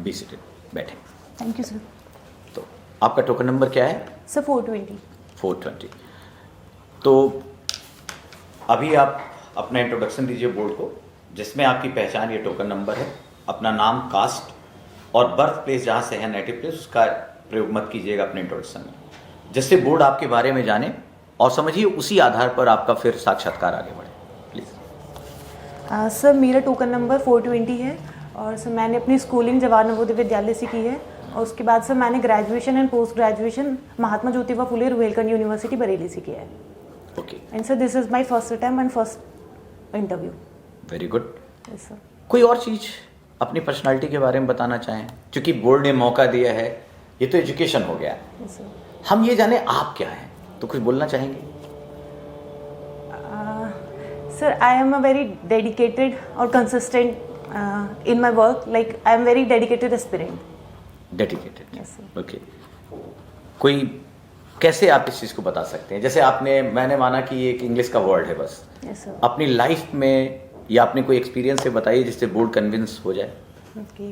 Be seated, बैठे। Thank you sir. तो आपका टोकन नंबर क्या है? सर 420। 420। तो अभी आप अपना इंट्रोडक्शन दीजिए बोर्ड को, जिसमें आपकी पहचान ये टोकन नंबर है, अपना नाम, कास्ट और बर्थ प्लेस जहाँ से है, नेटिव प्लेस, उसका प्रयोग मत कीजिएगा अपने इंट्रोडक्शन में, जिससे बोर्ड आपके बारे में जाने और समझिए उसी आधार पर आपका फिर साक्षात्कार आगे बढ़े। प्लीज़। सर मेरा टोकन नंबर 420 है और सर मैंने अपनी स्कूलिंग जवाहर नवोदय विद्यालय से की है और उसके बाद सर मैंने graduation and post graduation Mahatma Jyotiba Phule Rohilkhand university Bareilly से किया है। Okay. And sir this is my first attempt and first interview. Very good. Yes sir. कोई और चीज़ अपनी पर्सनालिटी के बारे में बताना चाहें, क्योंकि बोर्ड ने मौका दिया है, ये तो एजुकेशन हो गया। Yes sir. हम ये जाने आप क्या हैं, तो कुछ बोलना चाहेंगे? Sir I am a very dedicated और consistent in my work, like I am very dedicated aspirant. Dedicated. Yes, sir. Okay. कोई कैसे आप इस चीज़ को बता सकते हैं? जैसे मैंने माना कि ये एक इंग्लिश का वर्ड है बस। Yes sir. अपनी लाइफ में या अपने कोई एक्सपीरियंस से बताइए जिससे बोर्ड कन्विंस हो जाए। ओके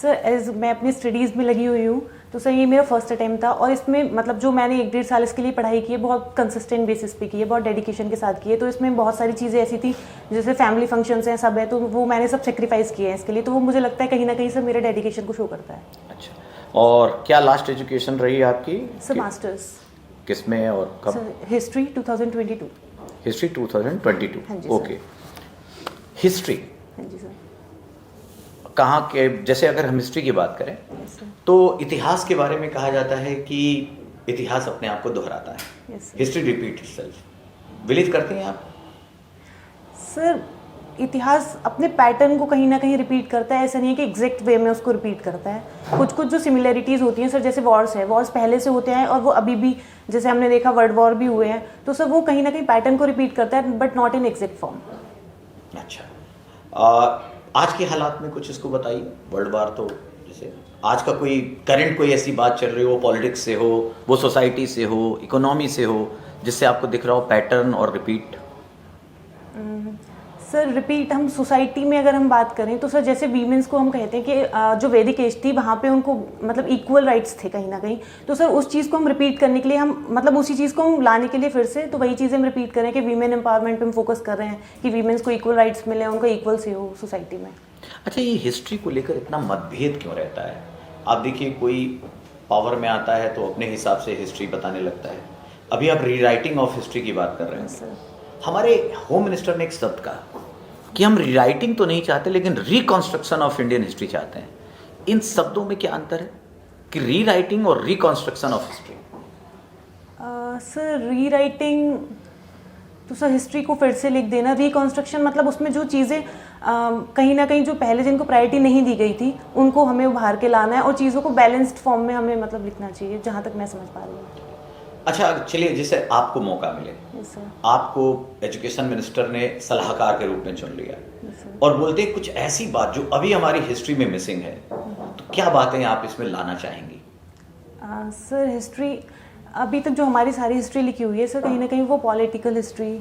सर, एज मैं अपनी स्टडीज़ में लगी हुई हूँ तो सर ये मेरा फर्स्ट अटेम्प्ट था और इसमें मतलब जो मैंने 1-1.5 साल इसके लिए पढ़ाई की है बहुत कंसिस्टेंट बेसिस पे की है, बहुत डेडिकेशन के साथ की है। तो इसमें बहुत सारी चीज़ें ऐसी थी जैसे फैमिली फंक्शंस हैं, सब है, तो वो मैंने सब सेक्रीफाइस किए हैं इसके लिए। तो वो मुझे लगता है कहीं ना कहीं सर मेरे डेडिकेशन को शो करता है। अच्छा, और क्या लास्ट एजुकेशन रही आपकी? Sir masters. किस में और कब? Sir history 2022। हिस्ट्री 2022। हाँ जी, ओके। हिस्ट्री हाँ जी सर। कहाँ के, जैसे अगर हम हिस्ट्री की बात करें यस सर। तो इतिहास के बारे में कहा जाता है कि इतिहास अपने आप को दोहराता है। Yes sir. History repeat itself. Believe करते हैं आप? सर इतिहास अपने पैटर्न को कहीं ना कहीं रिपीट करता है, ऐसा नहीं है कि एग्जैक्ट वे में उसको रिपीट करता है। कुछ कुछ जो सिमिलरिटीज़ होती हैं सर, जैसे वॉर्स है, वॉर्स पहले से होते हैं और वो अभी भी, जैसे हमने देखा वर्ल्ड वॉर भी हुए हैं, तो सर वो कहीं ना कहीं पैटर्न को रिपीट करता है but not in exact form. अच्छा, आज के हालात में कुछ इसको बताइए। वर्ल्ड वार तो जैसे आज का कोई करंट कोई ऐसी बात चल रही हो, पॉलिटिक्स से हो, वो सोसाइटी से हो, इकोनॉमी से हो, जिससे आपको दिख रहा हो पैटर्न और रिपीट? सर रिपीट हम सोसाइटी में अगर हम बात करें तो सर जैसे वीमेंस को हम कहते हैं कि जो वैदिक एज थी वहाँ पे उनको मतलब इक्वल राइट्स थे कहीं ना कहीं, तो सर उस चीज़ को हम रिपीट करने के लिए हम मतलब उसी चीज़ को हम लाने के लिए फिर से तो वही चीज़ें हम रिपीट करें कि वीमेन एम्पावरमेंट पे हम फोकस कर रहे हैं कि वीमेंस को इक्वल राइट्स मिले, उनका इक्वल से हो सोसाइटी में। अच्छा, ये हिस्ट्री को लेकर इतना मतभेद क्यों रहता है? आप देखिए, कोई पावर में आता है तो अपने हिसाब से हिस्ट्री बताने लगता है। अभी आप रीराइटिंग ऑफ हिस्ट्री की बात कर रहे हैं। सर हमारे होम मिनिस्टर ने एक शब्द कहा कि हम रीराइटिंग तो नहीं चाहते लेकिन रिकॉन्स्ट्रक्शन ऑफ इंडियन हिस्ट्री चाहते हैं। इन शब्दों में क्या अंतर है कि रीराइटिंग और reconstruction of history? Sir rewriting तो सर हिस्ट्री को फिर से लिख देना, रिकॉन्स्ट्रक्शन मतलब उसमें जो चीज़ें कहीं ना कहीं जो पहले जिनको प्रायोरिटी नहीं दी गई थी उनको हमें उभार के लाना है और चीज़ों को बैलेंस्ड फॉर्म में हमें मतलब लिखना चाहिए, जहाँ तक मैं समझ पा रही हूँ। अच्छा, चलिए, जैसे आपको मौका मिले, यस सर। आपको एजुकेशन मिनिस्टर ने सलाहकार के रूप में चुन लिया यस सर। और बोलते हैं कुछ ऐसी बात जो अभी हमारी हिस्ट्री में मिसिंग है, तो क्या बातें आप इसमें लाना चाहेंगी? सर हिस्ट्री अभी तक जो हमारी सारी हिस्ट्री लिखी हुई है सर कहीं ना कहीं वो पॉलिटिकल हिस्ट्री,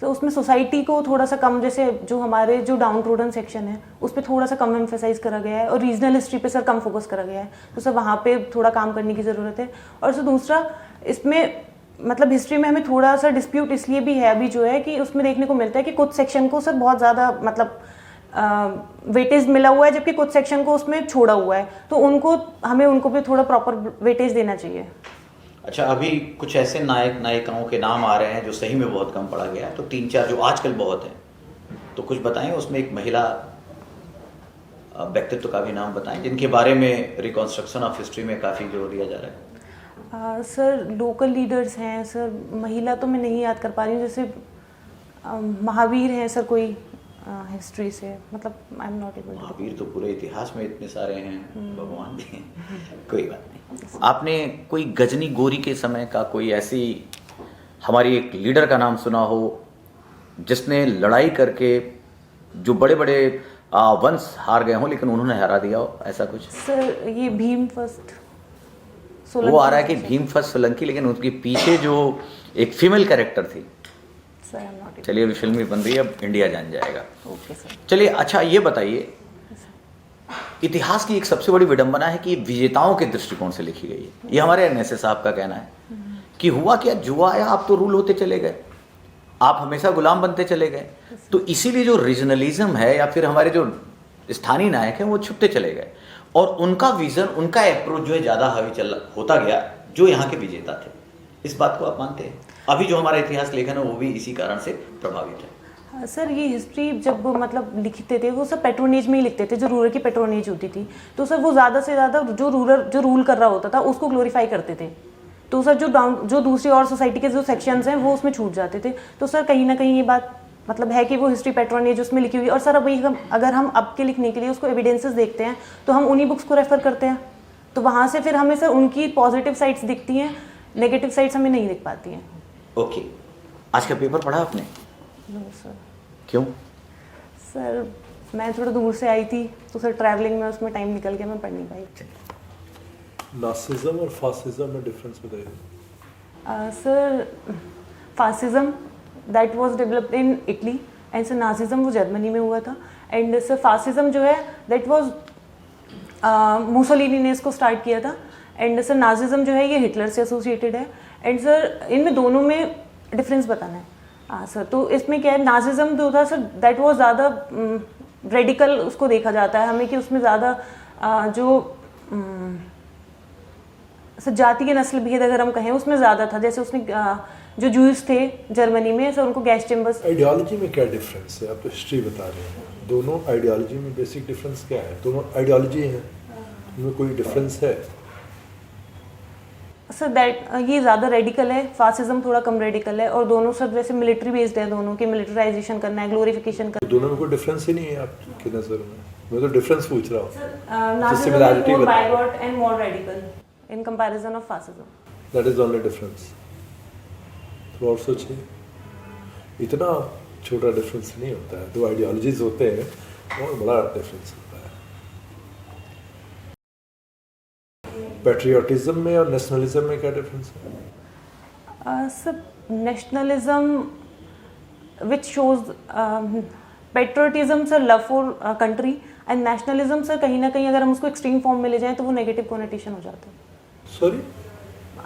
तो उसमें सोसाइटी को थोड़ा सा कम, जैसे जो हमारे जो डाउन ट्रोडन सेक्शन है उस पर थोड़ा सा कम एम्फेसाइज करा गया है और रीजनल हिस्ट्री पे सर कम फोकस करा गया है, तो सर वहाँ पे थोड़ा काम करने की ज़रूरत है। और सर दूसरा इसमें मतलब हिस्ट्री में हमें थोड़ा सा डिस्प्यूट इसलिए भी है अभी जो है कि उसमें देखने को मिलता है कि कुछ सेक्शन को सर बहुत ज़्यादा मतलब वेटेज मिला हुआ है जबकि कुछ सेक्शन को उसमें छोड़ा हुआ है, तो हमें उनको भी थोड़ा प्रॉपर वेटेज देना चाहिए। अच्छा, अभी कुछ ऐसे नायक नायिकाओं के नाम आ रहे हैं जो सही में बहुत कम पढ़ा गया है, तो 3-4 जो आजकल बहुत हैं, तो कुछ बताएं। उसमें एक महिला व्यक्तित्व का भी नाम बताएं जिनके बारे में रिकॉन्स्ट्रक्शन ऑफ हिस्ट्री में काफ़ी जोर दिया जा रहा है। सर लोकल लीडर्स हैं सर, महिला तो मैं नहीं याद कर पा रही हूँ, जैसे महावीर हैं सर कोई हिस्ट्री से, मतलब I am not able to. Mahavir तो पूरे इतिहास में इतने सारे हैं, भगवान भी हैं। कोई बात नहीं। आपने कोई गजनी गोरी के समय का कोई ऐसी हमारी एक लीडर का नाम सुना हो जिसने लड़ाई करके जो बड़े बड़े वंश हार गए हों लेकिन उन्होंने हरा दिया हो, ऐसा कुछ? सर ये भीम फर्स्ट वो आ रहा है कि भीम फर्स्ट सोलंकी, लेकिन उसके पीछे जो एक फीमेल कैरेक्टर थी, चलिए अभी फिल्म भी बन रही है, अब इंडिया जान जाएगा। Okay sir. चलिए, अच्छा ये बताइए इतिहास की एक सबसे बड़ी विडंबना है कि विजेताओं के दृष्टिकोण से लिखी गई है। ये हमारे एनएसए साहब का कहना है कि हुआ क्या, जुआ आया, आप तो रूल होते चले गए, आप हमेशा गुलाम बनते चले गए। तो इसीलिए जो रीजनलिज्म है या फिर हमारे जो स्थानीय नायक हैं वो छुपते चले गए और उनका विजन, उनका अप्रोच जो है ज़्यादा हावी होता गया जो यहाँ के विजेता थे। इस बात को आप मानते हैं? अभी जो हमारा इतिहास लेखन है वो भी इसी कारण से प्रभावित है। सर ये हिस्ट्री जब मतलब लिखते थे वो सब पेट्रोनेज में ही लिखते थे, जो रूलर की पेट्रोनेज होती थी। तो सर वो ज़्यादा से ज़्यादा जो रूल कर रहा होता था उसको ग्लोरीफाई करते थे। तो सर जो दूसरी और सोसाइटी के जो सेक्शंस हैं वो उसमें छूट जाते थे। तो सर कहीं ना कहीं ये बात मतलब है कि वो हिस्ट्री पेट्रोनेज उसमें लिखी हुई है। और सर अगर हम अब के लिखने के लिए उसको एविडेंसेस देखते हैं तो हम उन्हीं बुक्स को रेफर करते हैं। तो वहाँ से फिर हमें सर उनकी पॉजिटिव साइड्स दिखती हैं, नेगेटिव साइड्स हमें नहीं दिख पाती हैं। ओके, आज का पेपर पढ़ा आपने? No sir. क्यों? सर मैं थोड़ा दूर से आई थी तो सर ट्रैवलिंग में उसमें टाइम निकल गया, मैं पढ़ नहीं पाई। नासिज्म और फासिज्म में डिफरेंस बताइए। Sir fascism that was developed in Italy and sir Nazism वो जर्मनी में हुआ था। एंड सर फासिज्म जो है दैट वाज मुसोलिनी ने इसको स्टार्ट किया था। एंड सर नाजिज्म जो है ये हिटलर से एसोसिएटेड है। एंड सर इनमें दोनों में डिफरेंस बताना है। हाँ सर, तो इसमें क्या है, नाजिज्म जो था सर दैट वाज ज़्यादा रेडिकल उसको देखा जाता है हमें कि उसमें ज़्यादा सर जाति के नस्ल भेद अगर हम कहें उसमें ज़्यादा था। जैसे उसने जो जूस थे जर्मनी में सर उनको गैस चेम्बर्स। आइडियोलॉजी में क्या डिफरेंस है? आप तो हिस्ट्री बता रहे हैं, दोनों आइडियोलॉजी में बेसिक डिफरेंस क्या है? दोनों आइडियोलॉजी हैं, उनमें कोई डिफरेंस है? सर दैट ये ज़्यादा रेडिकल है, फासिज्म थोड़ा कम रेडिकल है। और दोनों सर वैसे मिलिट्री बेस्ड है, दोनों की मिलिटराइजेशन करना है, ग्लोरिफिकेशन करना है। दोनों में कोई डिफरेंस ही नहीं है आपकी नज़र में? मैं तो डिफरेंस पूछ रहा हूँ। Nazism is more bigot and more radical in comparison of fascism. That is only difference. तो और सोचिए, इतना छोटा डिफरेंस नहीं होता है। दो आइडियोलॉजीज होते हैं और बड़ा डिफरेंस होता है। पैट्रियोटिज्म में और नेशनलिज्म में क्या डिफरेंस है? Sir nationalism which shows patriotism sir love for country and nationalism sir कहीं ना कहीं अगर हम उसको एक्सट्रीम फॉर्म में ले जाएं तो वो नेगेटिव कोनोटेशन हो जाता है। सॉरी,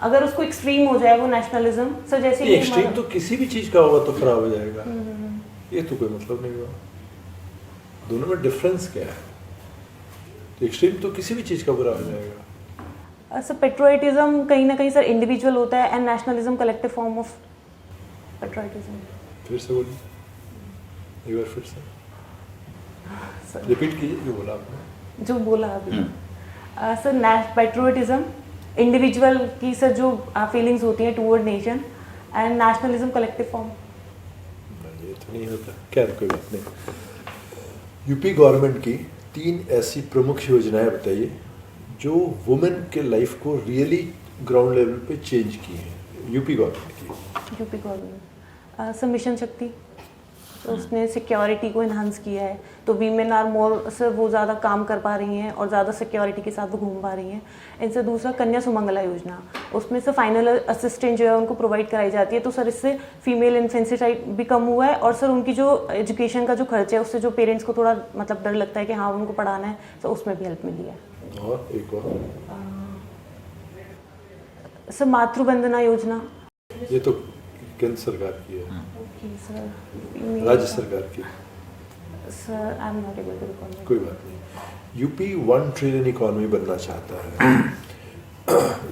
अगर उसको एक्सट्रीम हो जाए वो नेशनलिज्म सर, जैसे ये एक्सट्रीम तो किसी भी चीज का होगा तो खराब हो जाएगा। ये तो कोई मतलब नहीं हुआ। दोनों में डिफरेंस क्या है? तो एक्सट्रीम तो किसी भी चीज का बुरा हो जाएगा। सर पेट्रियोटिज्म कहीं ना कहीं सर इंडिविजुअल होता है and nationalism collective form of patriotism. फिर से बोलिए एक बार, फिर से रिपीट कीजिए जो बोला आपने। जो बोला अभी सर, पेट्रियोटिज्म इंडिविजुअल की सर जो फीलिंग्स होती हैं toward nation and nationalism collective form. ये तो नहीं होता। क्या, कोई बात नहीं। यूपी गवर्नमेंट की 3 ऐसी प्रमुख योजनाएं बताइए जो वुमेन के लाइफ को रियली ग्राउंड लेवल पे चेंज की है यूपी गवर्नमेंट की। यूपी गवर्नमेंट सर मिशन शक्ति, तो उसने सिक्योरिटी को इन्हांस किया है। तो वीमेन आर मोर सर वो ज़्यादा काम कर पा रही हैं और ज़्यादा सिक्योरिटी के साथ वो घूम पा रही हैं। इनसे दूसरा कन्या सुमंगला योजना, उसमें से फाइनल असिस्टेंट जो है उनको प्रोवाइड कराई जाती है। तो सर इससे फीमेल इन्फेंसिटाइड भी कम हुआ है और सर उनकी जो एजुकेशन का जो खर्च है उससे जो पेरेंट्स को थोड़ा मतलब डर लगता है कि हाँ उनको पढ़ाना है, तो उसमें भी हेल्प मिली है। और एक और सर मातृवंदना योजना, ये तो केंद्र सरकार की है। ओके सर, राज्य सरकार की। Sir I am not able to recall. कोई बात नहीं। यूपी 1 ट्रिलियन इकॉनमी बनना चाहता है।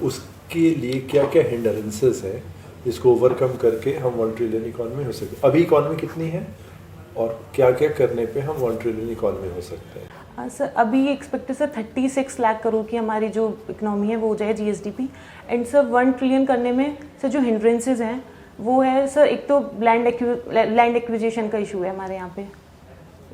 उसके लिए क्या क्या हिंडरेंसेस है जिसको ओवरकम करके हम 1 ट्रिलियन इकॉनमी हो सके? अभी इकॉनमी कितनी है और क्या क्या करने पे हम 1 ट्रिलियन इकॉनमी हो सकते हैं? सर अभी एक्सपेक्टेड सर 36 लाख करोड़ की हमारी जो इकोनॉमी है वो हो जाए जीएसडीपी। एंड सर 1 ट्रिलियन करने में सर जो हिंड्रेंसेज हैं वो है सर, एक तो लैंड एक्विजिशन का इशू है हमारे यहाँ पे।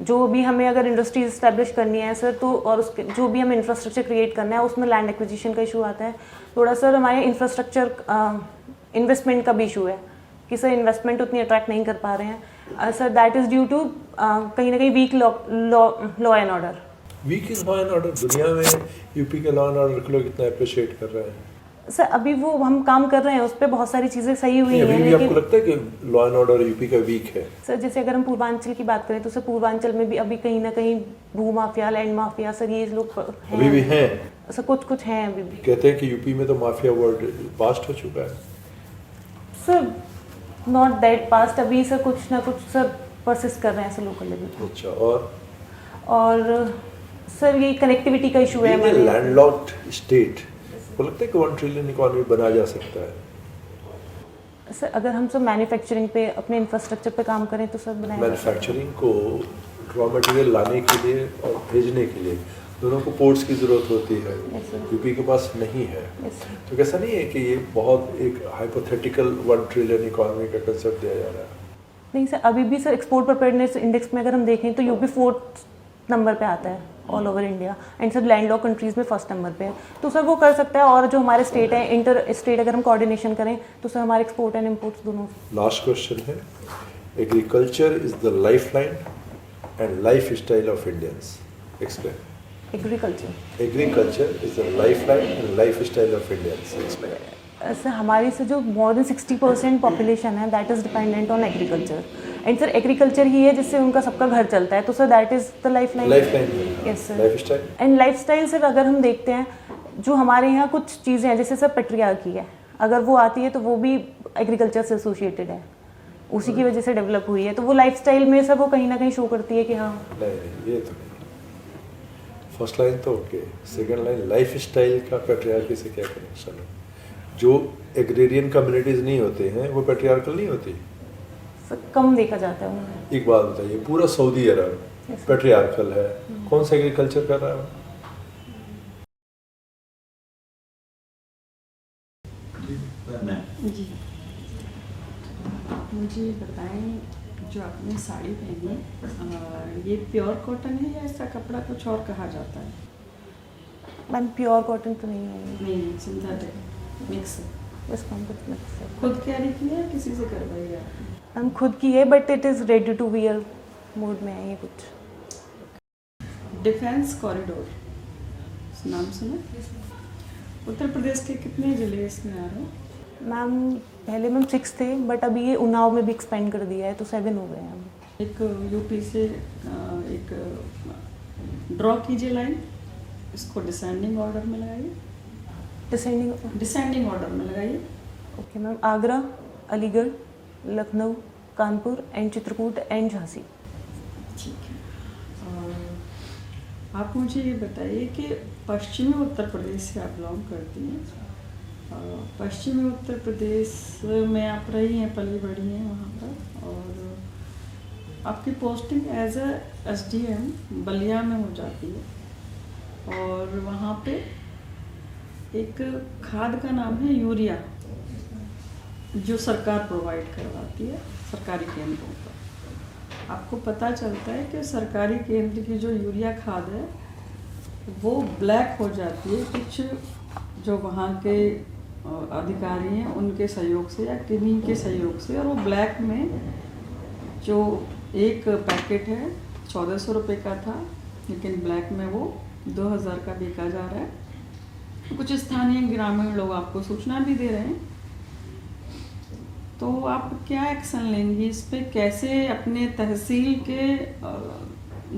जो भी हमें अगर इंडस्ट्रीज इस्टेब्लिश करनी है सर, तो और उसके जो भी हमें इंफ्रास्ट्रक्चर क्रिएट करना है उसमें लैंड एक्विजिशन का इशू आता है। थोड़ा सर हमारे इंफ्रास्ट्रक्चर इन्वेस्टमेंट का भी इशू है कि सर इन्वेस्टमेंट उतनी अट्रैक्ट नहीं कर पा रहे हैं sir. That is due to कहीं ना कहीं weak law and order. Weak in law and order? दुनिया में यूपी के लॉ एंड ऑर्डर को लोग इतना अप्रिशिएट कर रहे हैं। सर अभी वो हम काम कर रहे हैं उस पर, बहुत सारी चीज़ें सही हुई हैं, अभी भी आपको लेकिन लगता है कि लॉ एंड ऑर्डर यूपी का वीक है? सर जैसे अगर हम पूर्वांचल की बात करें तो सर पूर्वांचल में भी अभी कहीं ना कहीं भू माफिया, लैंड माफिया, सर ये लोग हैं। अभी भी हैं? सर कुछ कुछ हैं अभी भी। कहते हैं कि यूपी में तो माफिया वर्ड पास्ट हो चुका है। सर नॉट दैट पास्ट, अभी सर कुछ ना कुछ सर परसिस्ट कर रहे हैं सर लोकल लेवल पे। अच्छा, और सर ये कनेक्टिविटी का इशू है हमारे। लैंडलॉक्ड स्टेट को लगता है कि 1 ट्रिलियन इकोनॉमी बना जा सकता है? सर अगर हम सब मैन्युफैक्चरिंग पे, अपने इंफ्रास्ट्रक्चर पे काम करें तो सर बनाएंगे। मैन्युफैक्चरिंग को रॉ मटेरियल लाने के लिए और भेजने के लिए दोनों को पोर्ट्स की ज़रूरत होती है। Yes, sir. यूपी के पास नहीं है। Yes, sir. तो कैसा नहीं है कि ये बहुत एक हाइपोथेटिकल 1 ट्रिलियन इकोनॉमी का कंसेप्ट दिया जा रहा है? नहीं सर, अभी भी सर एक्सपोर्ट प्रिपेयर्डनेस इंडेक्स में अगर हम देखें तो यूपी 4th नंबर पे आता है all over India, and sir landlocked countries में 1st नंबर पे है। तो सर वो कर सकता है, और जो हमारे स्टेट है, इंटर स्टेट अगर हम कोऑर्डिनेशन करें तो सर हमारे एक्सपोर्ट एंड इम्पोर्ट्स दोनों। लास्ट क्वेश्चन है, agriculture is the life line and life style of Indians, explain. Agriculture is the life line and life style of Indians, explain. Sir हमारी से जो मोर देन 60% पॉपुलेशन है that is dependent on agriculture, and sir agriculture ही है जिससे उनका सबका घर चलता है, तो sir that is the life line. Yes sir. Life style and life style sir अगर हम देखते हैं जो हमारे यहाँ कुछ चीज़ें हैं जैसे सर पेट्रियार्की है, अगर वो आती है तो वो भी एग्रीकल्चर से एसोसिएटेड है, उसी की वजह से डेवलप हुई है, तो वो लाइफ स्टाइल में सर वो कहीं ना कहीं शो करती है कि हाँ। नहीं, ये तो नहीं। फर्स्ट लाइन तो okay, second line life style का पेट्रियार्की से क्या कनेक्शन है? जो एग्रेरियन कम्युनिटीज नहीं होते हैं वो पेट्रियार्कल नहीं होती? सर कम देखा जाता है उनमें। एक बात बताइए, पूरा सऊदी अरब Yes, sir. पेट्रियार्कल है, कौन सा एग्रीकल्चर कर रहा है? जी, मुझे बताएं, जो आपने साड़ी पहनी ये प्योर कॉटन है या इसका कपड़ा कुछ और कहा जाता है? मैम प्योर कॉटन तो नहीं है, नहीं, सिंथेटिक मिक्स है। बस कम कुछ मिक्स है। खुद कैरी की है या किसी से करवाई है आपने? मैम खुद की है, but it is ready to wear mode में है ये कुछ। डिफेंस कॉरिडोर नाम सुना? उत्तर प्रदेश के कितने जिले इसमें आ रहे हैं? मैम पहले मैम 6 थे, बट अभी ये उन्नाव में भी एक्सपेंड कर दिया है तो 7 हो गए हैं अब। एक यूपी से एक ड्रॉ कीजिए लाइन, इसको डिसेंडिंग ऑर्डर में लगाइए। डिसेंडिंग ऑर्डर में लगाइए। Okay ma'am, Agra, Aligarh, Lucknow, Kanpur and Chitrakoot and Jhansi. ठीक है। और आप मुझे ये बताइए कि पश्चिमी उत्तर प्रदेश से आप बिलोंग करती हैं। पश्चिमी उत्तर प्रदेश में आप रही हैं, पली बड़ी हैं वहाँ पर, और आपकी posting as a SDM Ballia में हो जाती है, और वहाँ पे एक खाद का नाम है यूरिया, जो सरकार प्रोवाइड करवाती है सरकारी केंद्रों पर। आपको पता चलता है कि सरकारी केंद्र की जो यूरिया खाद है वो ब्लैक हो जाती है, कुछ जो वहाँ के अधिकारी हैं उनके सहयोग से या किन्हीं के सहयोग से, और वो ब्लैक में जो एक पैकेट है 1400 रुपये का था, लेकिन ब्लैक में वो 2000 का बेचा जा रहा है। कुछ स्थानीय ग्रामीण लोग आपको सूचना भी दे रहे हैं, तो आप क्या एक्शन लेंगी इस पे? कैसे अपने तहसील के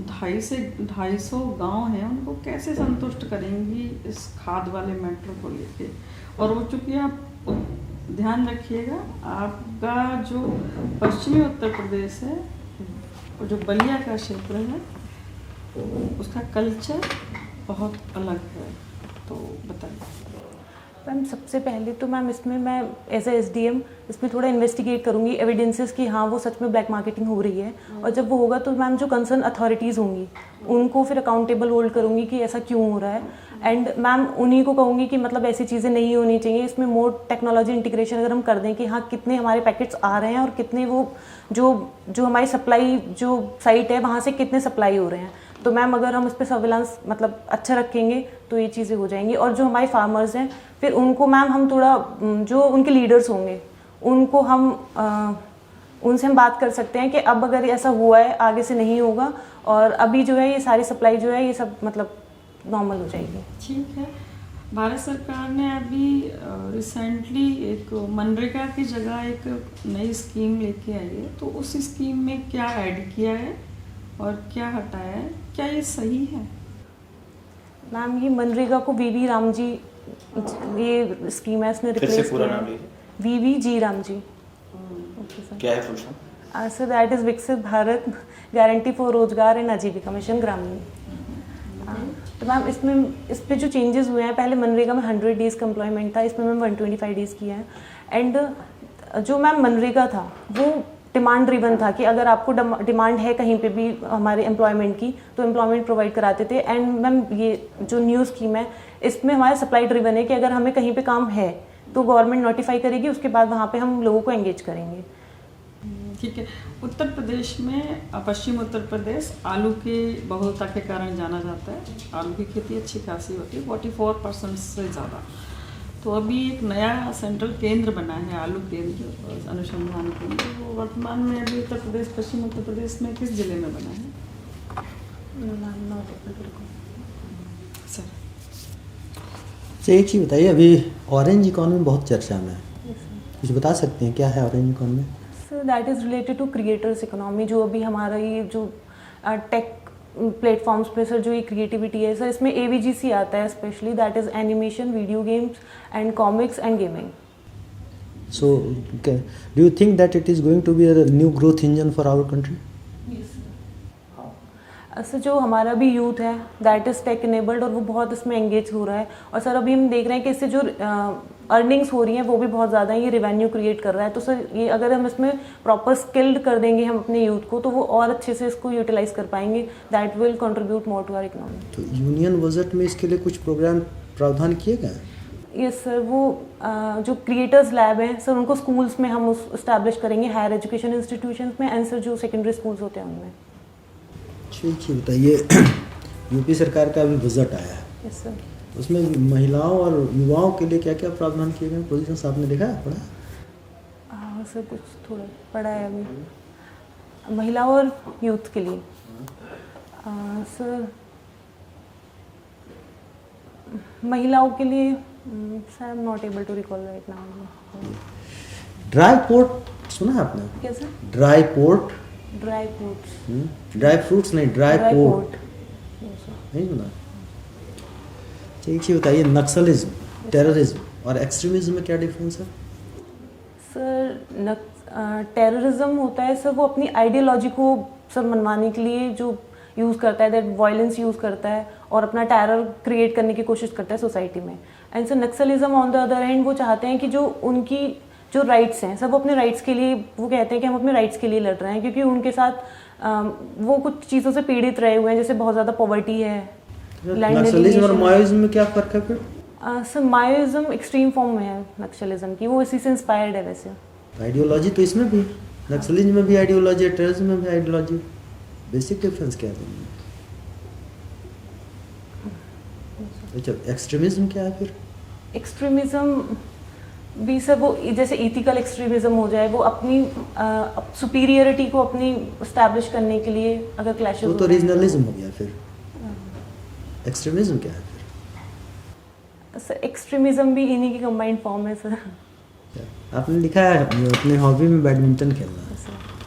250 गांव हैं उनको कैसे संतुष्ट करेंगी इस खाद वाले मैटर को लेके? और वो चूँकि आप ध्यान रखिएगा, आपका जो पश्चिमी उत्तर प्रदेश है, जो बलिया का क्षेत्र है, उसका कल्चर बहुत अलग है, तो बताइए। मैम सबसे पहले तो मैम इसमें मैं एज ए SDM इसमें थोड़ा इन्वेस्टिगेट करूँगी एविडेंसेस कि हाँ वो सच में ब्लैक मार्केटिंग हो रही है, और जब वो होगा तो मैम जो कंसर्न अथॉरिटीज़ होंगी उनको फिर अकाउंटेबल होल्ड करूँगी कि ऐसा क्यों हो रहा है, एंड मैम उन्हीं को कहूँगी कि मतलब ऐसी चीज़ें नहीं होनी चाहिए। इसमें मोर टेक्नोलॉजी इंटीग्रेशन अगर हम कर दें कि हाँ कितने हमारे पैकेट्स आ रहे हैं और कितने वो जो हमारी सप्लाई जो साइट है वहाँ से कितने सप्लाई हो रहे हैं, तो मैम अगर हम इस पर सर्विलांस मतलब अच्छा रखेंगे तो ये चीज़ें हो जाएंगी। और जो हमारे फार्मर्स हैं फिर उनको मैम हम थोड़ा जो उनके लीडर्स होंगे उनको हम उनसे हम बात कर सकते हैं कि अब अगर ऐसा हुआ है आगे से नहीं होगा, और अभी जो है ये सारी सप्लाई जो है ये सब मतलब नॉर्मल हो जाएगी। ठीक है। भारत सरकार ने अभी रिसेंटली एक मनरेगा की जगह एक नई स्कीम लेके आई है, तो उस स्कीम में क्या ऐड किया है और क्या हटाया है, क्या ये सही है? मैम ये मनरेगा को वीवी राम जी ये स्कीम है, इसने फिर से रिप्लेस पूरा किया नाम है। लीजिए। VB G Ram G. Okay sir. क्या है full form? Sir that is Viksit Bharat guarantee for Rozgar and Ajeevika mission Gramin. तो मैम इसमें इस पे जो चेंजेस हुए हैं, पहले मनरेगा में 100 डेज़ का एम्प्लॉयमेंट था, इसमें मैम 125 डेज़ किया है। एंड जो मैम मनरेगा था वो डिमांड ड्रिवन था कि अगर आपको डिमांड है कहीं पे भी हमारे एम्प्लॉयमेंट की तो एम्प्लॉयमेंट प्रोवाइड कराते थे। एंड मैम ये जो न्यू स्कीम है इसमें हमारा सप्लाई ड्रिवन है कि अगर हमें कहीं पे काम है तो गवर्नमेंट नोटिफाई करेगी, उसके बाद वहाँ पे हम लोगों को एंगेज करेंगे। ठीक है। उत्तर प्रदेश में पश्चिम उत्तर प्रदेश आलू की बहुलता के कारण जाना जाता है। आलू की खेती अच्छी खासी होती है, 44% से ज़्यादा। तो अभी एक नया सेंट्रल केंद्र बना है, आलू केंद्र अनुसंधान केंद्र। वो वर्तमान में अभी उत्तर प्रदेश पश्चिम उत्तर प्रदेश में किस जिले में बना है? सर अच्छा एक चीज़ बताइए, अभी ऑरेंज इकोनॉमी बहुत चर्चा में है, कुछ बता सकते हैं क्या है orange economy? Sir that is related to creators economy. जो अभी हमारा ये जो टेक प्लेटफॉर्म्स पे सर जो ये क्रिएटिविटी है सर, इसमें AVGC आता है specially, that is animation, video games and comics and gaming. So, do you think that it is going to be a new growth engine for our country? Sir जो हमारा भी youth है that is take enabled और वो बहुत इसमें engage हो रहा है। और सर अभी हम देख रहे हैं कि इससे जो अर्निंग्स हो रही हैं वो भी बहुत ज़्यादा है, ये रेवेन्यू क्रिएट कर रहा है। तो सर ये अगर हम इसमें प्रॉपर स्किल्ड कर देंगे हम अपने यूथ को तो वो और अच्छे से इसको यूटिलाइज कर पाएंगे, that will contribute more to our economy. तो यूनियन बजट में इसके लिए कुछ प्रोग्राम प्रावधान किए गए हैं? यस सर, वो जो क्रिएटर्स लैब हैं सर उनको स्कूल्स में हम इस्टेब्लिश करेंगे, हायर एजुकेशन इंस्टीट्यूशंस में, एंड सर जो सेकेंडरी स्कूल्स होते हैं उनमें। ठीक है, बताइए यूपी सरकार का अभी बजट आया है, यस सर। उसमें महिलाओं और युवाओं के लिए क्या क्या प्रावधान किए गए, पोजीशन आपने देखा है, पढ़ा? सर कुछ थोड़ा पढ़ा है अभी महिला और यूथ के लिए। सर महिलाओं के लिए sir I am not able to recall right now. Dry port सुना है आपने? क्या sir? Dry port, dry fruits. Dry fruits नहीं, ड्राई पोर्ट Yes, sir. नहीं सुना? ठीक है, बताइए नक्सलिज्म, टेररिज्म और एक्सट्रीमिज्म में क्या डिफरेंस है? सर टेररिज्म होता है सर वो अपनी आइडियोलॉजी को सर मनवाने के लिए जो यूज़ करता है, दैट वायलेंस यूज़ करता है और अपना टेरर क्रिएट करने की कोशिश करता है सोसाइटी में। And sir Naxalism on the other hand वो चाहते हैं कि जो उनकी जो राइट्स हैं सर वो अपने राइट्स के लिए, वो कहते हैं कि हम अपने राइट्स के लिए लड़ रहे हैं क्योंकि उनके साथ वो कुछ चीज़ों से पीड़ित रहे हुए हैं, जैसे बहुत ज़्यादा पॉवर्टी है। नक्सलिज्म और माओइज्म में क्या फर्क है फिर? सर माओइज्म एक्सट्रीम फॉर्म में है नक्सलिज्म की, वो इसी से इंस्पायर्ड है वैसे। आइडियोलॉजी तो इसमें भी, नक्सलिज्म में भी आइडियोलॉजी है, टेररिज्म में भी आइडियोलॉजी, बेसिक डिफरेंस क्या है दोनों में? अच्छा, एक्सट्रीमिज्म क्या है फिर? एक्सट्रीमिज्म भी सर वो जैसे इथिकल एक्सट्रीमिज्म हो जाए, वो अपनी सुपीरियरिटी को अपनी इस्टेब्लिश करने के लिए अगर क्लैशेस वो तो रीजनलिज्म हो गया। फिर एक्सट्रीमिज्म क्या है फिर? सर एक्सट्रीमिज्म भी इन्हीं की कंबाइंड फॉर्म है सर। आपने लिखा है अपने हॉबी में बैडमिंटन खेलना,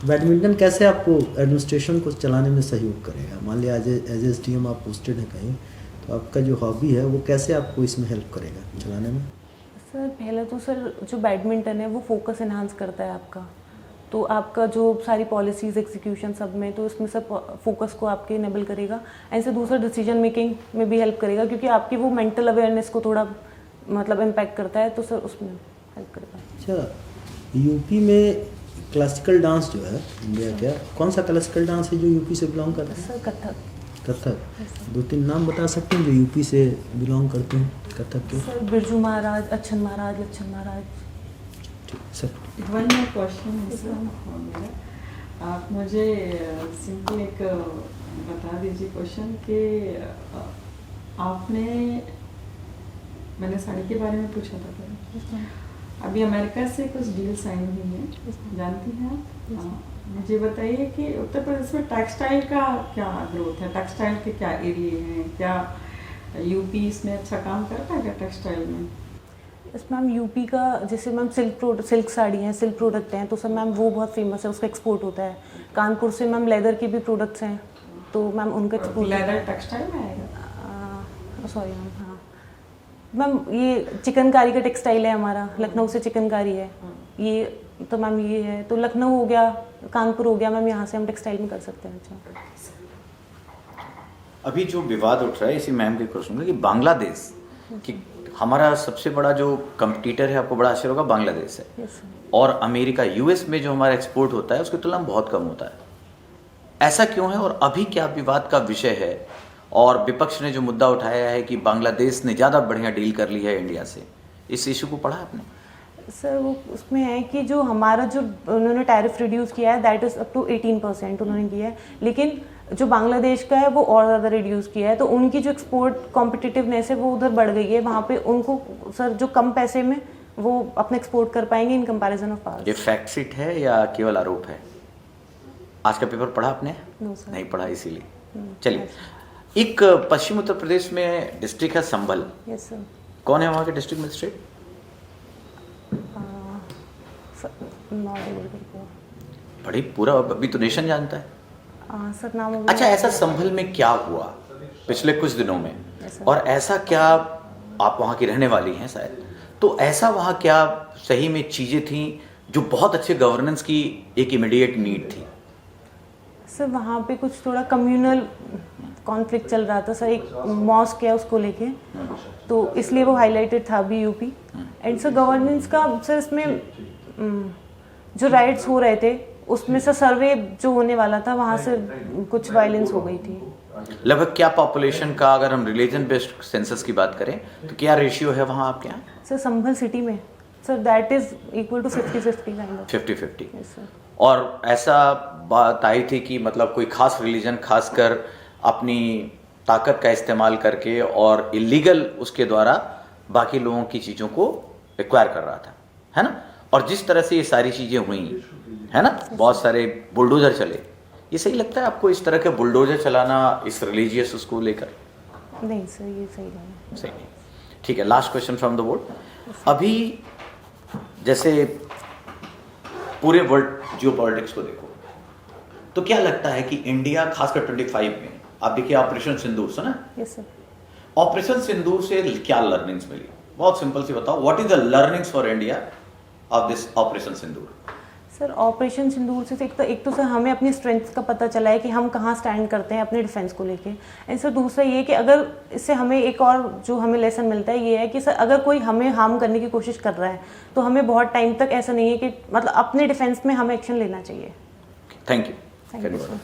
बैडमिंटन कैसे आपको एडमिनिस्ट्रेशन को चलाने में सहयोग करेगा? मान लिया एज SDM आप पोस्टेड हैं कहीं, तो आपका जो हॉबी है वो कैसे आपको इसमें हेल्प करेगा चलाने में? सर पहले तो सर जो बैडमिंटन है वो फोकस एनहांस करता है आपका, तो आपका जो सारी पॉलिसीज़ एग्जीक्यूशन सब में, तो इसमें सब फोकस को आपके इनेबल करेगा। ऐसे दूसरा डिसीजन मेकिंग में भी हेल्प करेगा क्योंकि आपकी वो मेंटल अवेयरनेस को थोड़ा मतलब इम्पैक्ट करता है, तो सर उसमें हेल्प करेगा। अच्छा, यूपी में क्लासिकल डांस जो है इंडिया का, कौन सा क्लासिकल डांस है जो यूपी से बिलोंग करता है? सर कथक। कथक। 2-3 नाम बता सकते हैं जो यूपी से बिलोंग करते हैं कथक के? सर बिरजू महाराज, अच्छन महाराज, लच्छन महाराज। ठीक सर। वन मोर क्वेश्चन है सर, आप मुझे सिंपल एक बता दीजिए क्वेश्चन कि आपने, मैंने साड़ी के बारे में पूछा था पहले, अभी अमेरिका से कुछ डील साइन हुई है, जानती हैं आप? हाँ, मुझे बताइए कि उत्तर प्रदेश में टेक्सटाइल का क्या ग्रोथ है, टेक्सटाइल के क्या एरिया हैं, क्या यूपी इसमें अच्छा काम करता है क्या टेक्सटाइल में? इसमें मैम यूपी का जैसे मैम सिल्क साड़ी हैं, सिल्क प्रोडक्ट हैं, तो सर मैम वो बहुत फेमस है, उसका एक्सपोर्ट होता है। कानपुर से मैम लेदर के भी प्रोडक्ट्स हैं, तो मैम उनका एक्सपोर्ट। लेदर टेक्सटाइल में आएगा? सॉरी मैम, हाँ मैम ये चिकनकारी का टेक्सटाइल है हमारा, लखनऊ से चिकनकारी है ये, तो मैम ये है, तो लखनऊ हो गया, कानपुर हो गया मैम, यहाँ से हम टेक्सटाइल में कर सकते हैं। अच्छा, अभी जो विवाद उठ रहा है इसी मैम के क्वेश्चन में कि बांग्लादेश कि हमारा सबसे बड़ा जो कंपटीटर है, आपको बड़ा आश्चर्य होगा, बांग्लादेश है। Yes sir. और अमेरिका यूएस में जो हमारा एक्सपोर्ट होता है उसकी तुलना में बहुत कम होता है। ऐसा क्यों है और अभी क्या विवाद का विषय है? और विपक्ष ने जो मुद्दा उठाया है कि बांग्लादेश ने ज़्यादा बढ़िया डील कर ली है इंडिया से, इस इशू को पढ़ा आपने? सर वो उसमें है कि जो हमारा जो उन्होंने टैरिफ रिड्यूस किया है दैट इज़ अप टू 18% उन्होंने किया है, लेकिन जो बांग्लादेश का है वो और ज़्यादा रिड्यूस किया है, तो उनकी जो एक्सपोर्ट कॉम्पिटिटिवनेस है वो उधर बढ़ गई है। वहाँ पे उनको सर जो कम पैसे में वो अपने एक्सपोर्ट कर पाएंगे इन कंपैरिजन ऑफ पास। ये फैक्ट शीट है या केवल आरोप है? आज का पेपर पढ़ा आपने? No sir. नहीं पढ़ा, इसीलिए। चलिए, एक पश्चिम उत्तर प्रदेश में डिस्ट्रिक्ट है संभल। Yes sir. कौन है वहाँ के district magistrate? Not able to. बड़ी पूरा अभी तो नेशन जानता है। सर नाम हो अच्छा, ऐसा संभल में क्या हुआ पिछले कुछ दिनों में? Yes, sir. और ऐसा क्या, आप वहाँ की रहने वाली हैं शायद, तो ऐसा वहाँ क्या सही में चीज़ें थी जो बहुत अच्छे गवर्नेंस की एक इमीडिएट नीड थी? सर वहाँ पे कुछ थोड़ा कम्युनल कॉन्फ्लिक्ट चल रहा था सर, एक मॉस्क है उसको लेके, तो इसलिए वो हाईलाइटेड था अभी यूपी। एंड सर गवर्नेंस का सर इसमें जो राइट्स हो रहे थे उसमें से सर्वे जो होने वाला था वहाँ से कुछ वायलेंस हो गई थी। लगभग क्या पॉपुलेशन का, अगर हम रिलीजन बेस्ड सेंसस की बात करें तो क्या रेशियो है वहाँ आपके यहाँ? सर संभल सिटी में sir that is equal to 50-50 kind of. 50-50। Yes sir. और ऐसा बात आई थी कि मतलब कोई खास रिलीजन खासकर अपनी ताकत का इस्तेमाल करके और इलीगल उसके द्वारा बाकी लोगों की चीज़ों को एक्वायर कर रहा था, है ना? और जिस तरह से ये सारी चीज़ें हुई, है ना, बहुत सारे बुलडोजर चले, ये सही लगता है आपको इस तरह के बुलडोजर चलाना इस रिलीजियस उसको लेकर? नहीं सर ये सही नहीं है। सही नहीं। ठीक है, last question from the board. अभी जैसे पूरे वर्ल्ड जियोपॉलिटिक्स को देखो तो क्या लगता है कि इंडिया खासकर 25 में, आप देखिए ऑपरेशन सिंदूर सुना? Yes sir. ऑपरेशन सिंदूर से क्या लर्निंग्स मिली? बहुत सिंपल सी बताओ, what is the learnings for India of this operation Sindoor? Sir operation Sindoor से एक तो सर हमें अपनी स्ट्रेंथ का पता चला है कि हम कहाँ स्टैंड करते हैं अपने डिफेंस को लेके। एंड सर दूसरा ये कि अगर इससे हमें एक और जो हमें लेसन मिलता है ये है कि सर अगर कोई हमें हार्म करने की कोशिश कर रहा है तो हमें बहुत टाइम तक ऐसा नहीं है कि मतलब अपने डिफेंस में हमें एक्शन लेना चाहिए। Thank you. Thank you sir.